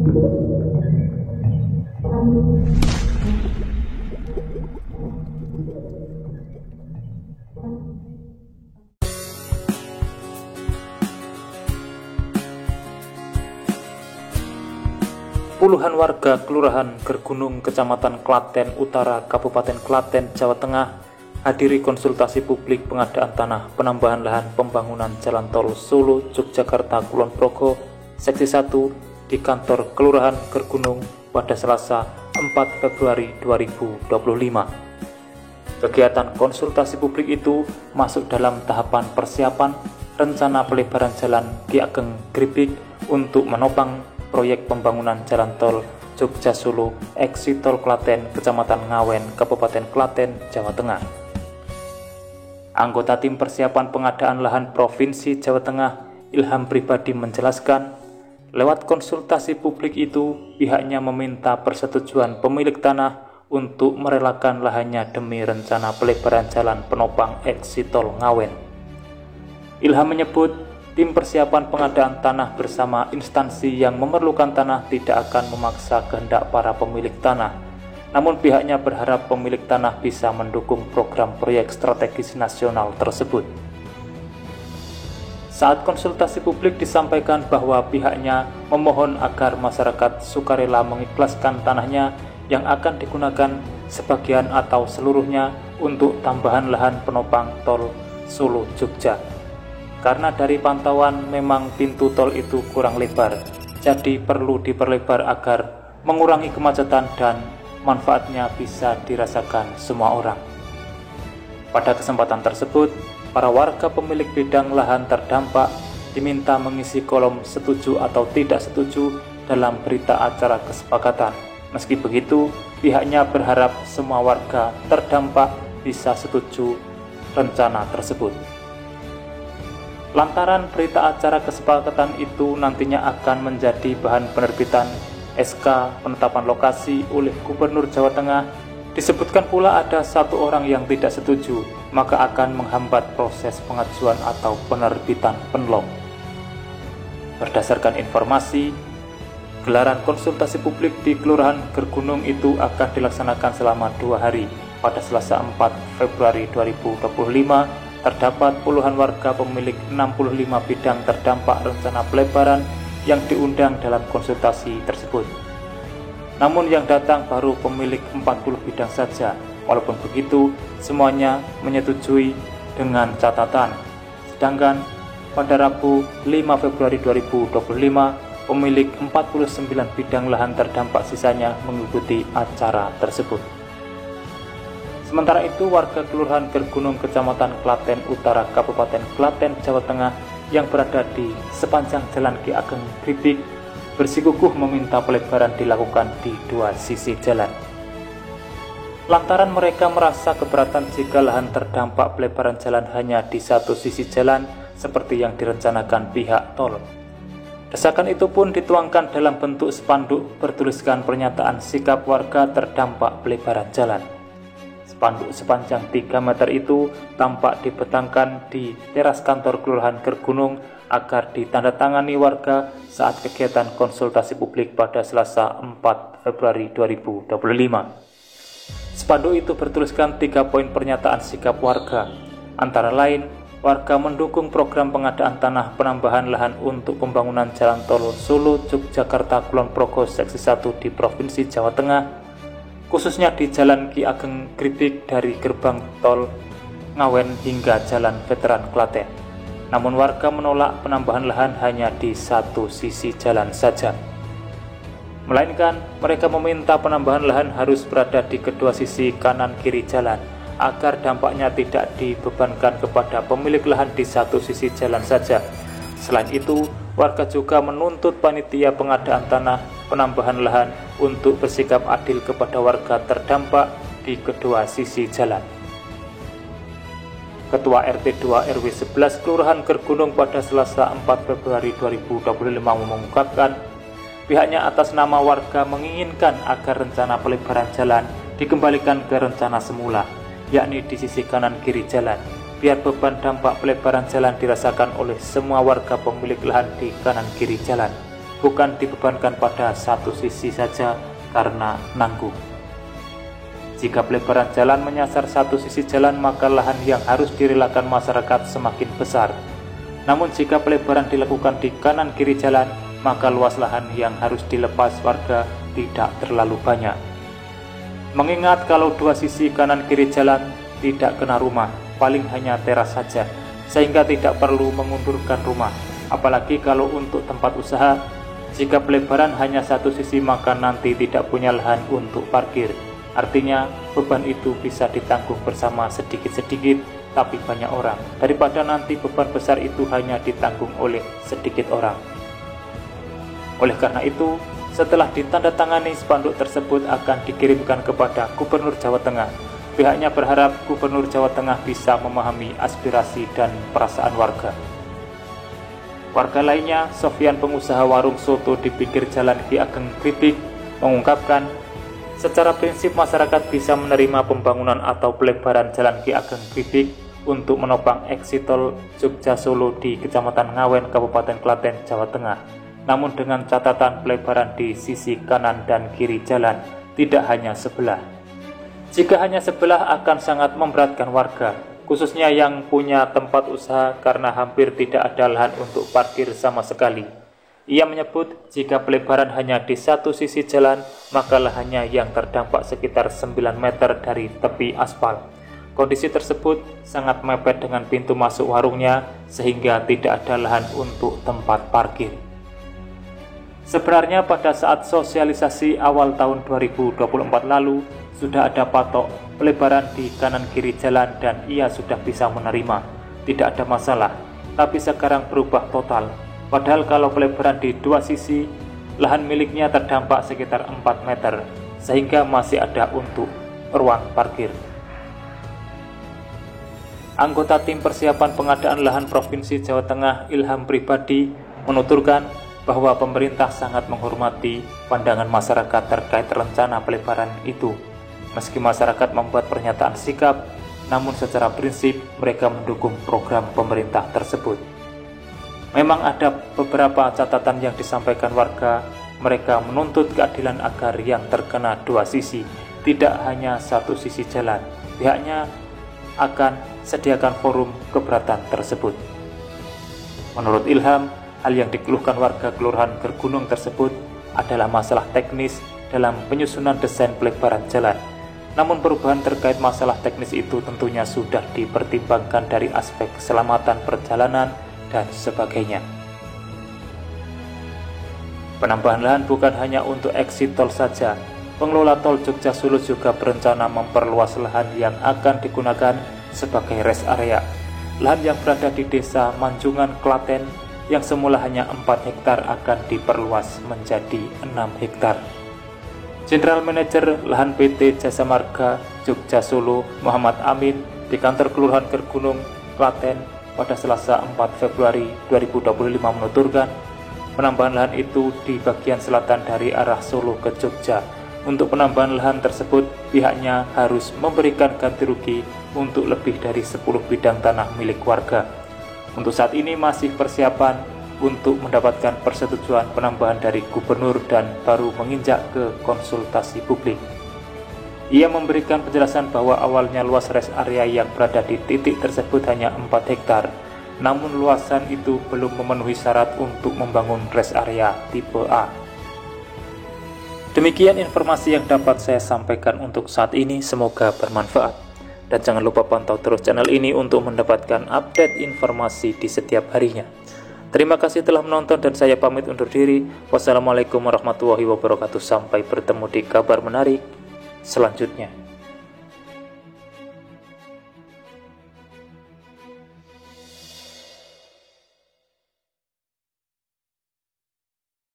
Puluhan warga Kelurahan Gergunung, Kecamatan Klaten Utara, Kabupaten Klaten, Jawa Tengah hadiri konsultasi publik pengadaan tanah penambahan lahan pembangunan Jalan Tol Solo Yogyakarta Kulon Progo Seksi 1 di kantor Kelurahan Gergunung pada Selasa 4 Februari 2025. Kegiatan konsultasi publik itu masuk dalam tahapan persiapan rencana pelebaran Jalan Ki Ageng Gripik untuk menopang proyek pembangunan Jalan Tol Jogja Solo Exit Tol Klaten, Kecamatan Ngawen, Kabupaten Klaten, Jawa Tengah. Anggota tim persiapan pengadaan lahan Provinsi Jawa Tengah, Ilham Pribadi, menjelaskan, lewat konsultasi publik itu pihaknya meminta persetujuan pemilik tanah untuk merelakan lahannya demi rencana pelebaran jalan penopang Exit Tol Ngawen. Ilham menyebut, tim persiapan pengadaan tanah bersama instansi yang memerlukan tanah tidak akan memaksa kehendak para pemilik tanah. Namun pihaknya berharap pemilik tanah bisa mendukung program proyek strategis nasional tersebut. Saat konsultasi publik disampaikan bahwa pihaknya memohon agar masyarakat sukarela mengikhlaskan tanahnya yang akan digunakan sebagian atau seluruhnya untuk tambahan lahan penopang tol Solo Jogja. Karena dari pantauan memang pintu tol itu kurang lebar, jadi perlu diperlebar agar mengurangi kemacetan dan manfaatnya bisa dirasakan semua orang. Pada kesempatan tersebut, para warga pemilik bidang lahan terdampak diminta mengisi kolom setuju atau tidak setuju dalam berita acara kesepakatan. Meski begitu, pihaknya berharap semua warga terdampak bisa setuju rencana tersebut. Lantaran berita acara kesepakatan itu nantinya akan menjadi bahan penerbitan SK penetapan lokasi oleh Gubernur Jawa Tengah, disebutkan pula ada satu orang yang tidak setuju, maka akan menghambat proses pengajuan atau penerbitan penlok. Berdasarkan informasi, gelaran konsultasi publik di Kelurahan Gergunung itu akan dilaksanakan selama 2 hari. Pada Selasa 4 Februari 2025, terdapat puluhan warga pemilik 65 bidang terdampak rencana pelebaran yang diundang dalam konsultasi tersebut. Namun yang datang baru pemilik 40 bidang saja. Walaupun begitu, semuanya menyetujui dengan catatan. Sedangkan pada Rabu 5 Februari 2025, pemilik 49 bidang lahan terdampak sisanya mengikuti acara tersebut. Sementara itu, warga Kelurahan Gergunung, Kecamatan Klaten Utara, Kabupaten Klaten, Jawa Tengah yang berada di sepanjang Jalan Ki Ageng Gripik bersikukuh meminta pelebaran dilakukan di 2 sisi jalan. Lantaran mereka merasa keberatan jika lahan terdampak pelebaran jalan hanya di 1 sisi jalan seperti yang direncanakan pihak tol. Desakan itu pun dituangkan dalam bentuk spanduk bertuliskan pernyataan sikap warga terdampak pelebaran jalan. Spanduk sepanjang 3 meter itu tampak dibentangkan di teras kantor Kelurahan Gergunung agar ditandatangani warga saat kegiatan konsultasi publik pada Selasa 4 Februari 2025. Spanduk itu bertuliskan 3 poin pernyataan sikap warga, antara lain warga mendukung program pengadaan tanah penambahan lahan untuk pembangunan Jalan Tol Solo Yogyakarta Kulon Progo Seksi 1 di Provinsi Jawa Tengah, khususnya di Jalan Ki Ageng Gripik dari gerbang tol Ngawen hingga Jalan Veteran Klaten. Namun warga menolak penambahan lahan hanya di 1 sisi jalan saja. Melainkan mereka meminta penambahan lahan harus berada di kedua sisi kanan kiri jalan agar dampaknya tidak dibebankan kepada pemilik lahan di 1 sisi jalan saja. Selain itu, warga juga menuntut panitia pengadaan tanah penambahan lahan untuk bersikap adil kepada warga terdampak di kedua sisi jalan. Ketua RT 2 RW 11 Kelurahan Gergunung pada Selasa 4 Februari 2025 mengungkapkan, pihaknya atas nama warga menginginkan agar rencana pelebaran jalan dikembalikan ke rencana semula, yakni di sisi kanan kiri jalan, biar beban dampak pelebaran jalan dirasakan oleh semua warga pemilik lahan di kanan kiri jalan. bukan dibebankan pada satu sisi saja karena nanggung. Jika pelebaran jalan menyasar satu sisi jalan, maka lahan yang harus direlakan masyarakat semakin besar. Namun jika pelebaran dilakukan di kanan kiri jalan, maka luas lahan yang harus dilepas warga tidak terlalu banyak. Mengingat kalau dua sisi kanan kiri jalan tidak kena rumah, paling hanya teras saja, sehingga tidak perlu mengundurkan rumah. Apalagi kalau untuk tempat usaha, jika pelebaran hanya satu sisi maka nanti tidak punya lahan untuk parkir. Artinya beban itu bisa ditanggung bersama sedikit-sedikit tapi banyak orang, daripada nanti beban besar itu hanya ditanggung oleh sedikit orang. Oleh karena itu, setelah ditandatangani, spanduk tersebut akan dikirimkan kepada Gubernur Jawa Tengah. Pihaknya berharap Gubernur Jawa Tengah bisa memahami aspirasi dan perasaan warga. Warga lainnya, Sofyan, pengusaha warung soto di pinggir jalan Ki Ageng Kripik, mengungkapkan, secara prinsip masyarakat bisa menerima pembangunan atau pelebaran jalan Ki Ageng Kripik untuk menopang eksitol Jogja Solo di Kecamatan Ngawen, Kabupaten Klaten, Jawa Tengah. Namun dengan catatan pelebaran di sisi kanan dan kiri jalan, tidak hanya sebelah. Jika hanya sebelah akan sangat memberatkan warga, khususnya yang punya tempat usaha karena hampir tidak ada lahan untuk parkir sama sekali. Ia menyebut jika pelebaran hanya di satu sisi jalan, maka lahannya yang terdampak sekitar 9 meter dari tepi aspal. Kondisi tersebut sangat mepet dengan pintu masuk warungnya sehingga tidak ada lahan untuk tempat parkir. Sebenarnya pada saat sosialisasi awal tahun 2024 lalu, sudah ada patok pelebaran di kanan kiri jalan dan ia sudah bisa menerima. Tidak ada masalah, tapi sekarang berubah total. Padahal kalau pelebaran di dua sisi, lahan miliknya terdampak sekitar 4 meter, sehingga masih ada untuk ruang parkir. Anggota tim persiapan pengadaan lahan Provinsi Jawa Tengah, Ilham Pribadi, menuturkan bahwa pemerintah sangat menghormati pandangan masyarakat terkait rencana pelebaran itu. Meski masyarakat membuat pernyataan sikap, namun secara prinsip mereka mendukung program pemerintah tersebut. Memang ada beberapa catatan yang disampaikan warga. Mereka menuntut keadilan agar yang terkena dua sisi, tidak hanya satu sisi jalan. Pihaknya akan sediakan forum keberatan tersebut. Menurut Ilham, hal yang dikeluhkan warga Kelurahan Gergunung tersebut adalah masalah teknis dalam penyusunan desain pelebaran jalan. Namun perubahan terkait masalah teknis itu tentunya sudah dipertimbangkan dari aspek keselamatan perjalanan dan sebagainya. Penambahan lahan bukan hanya untuk eksit tol saja. Pengelola tol Jogja Solo juga berencana memperluas lahan yang akan digunakan sebagai rest area. Lahan yang berada di desa Manjungan, Klaten, yang semula hanya 4 hektar akan diperluas menjadi 6 hektar. General Manager Lahan PT Jasa Marga Jogja Solo, Muhammad Amin, di kantor Kelurahan Gergunung, Klaten, pada Selasa 4 Februari 2025 menuturkan, penambahan lahan itu di bagian selatan dari arah Solo ke Jogja. Untuk penambahan lahan tersebut, pihaknya harus memberikan ganti rugi untuk lebih dari 10 bidang tanah milik warga. Untuk saat ini masih persiapan untuk mendapatkan persetujuan penambahan dari gubernur dan baru menginjak ke konsultasi publik. Ia memberikan penjelasan bahwa awalnya luas rest area yang berada di titik tersebut hanya 4 hektar, namun luasan itu belum memenuhi syarat untuk membangun rest area tipe A. Demikian informasi yang dapat saya sampaikan untuk saat ini, semoga bermanfaat. Dan jangan lupa pantau terus channel ini untuk mendapatkan update informasi di setiap harinya. Terima kasih telah menonton dan saya pamit undur diri. Wassalamualaikum warahmatullahi wabarakatuh. Sampai bertemu di kabar menarik selanjutnya.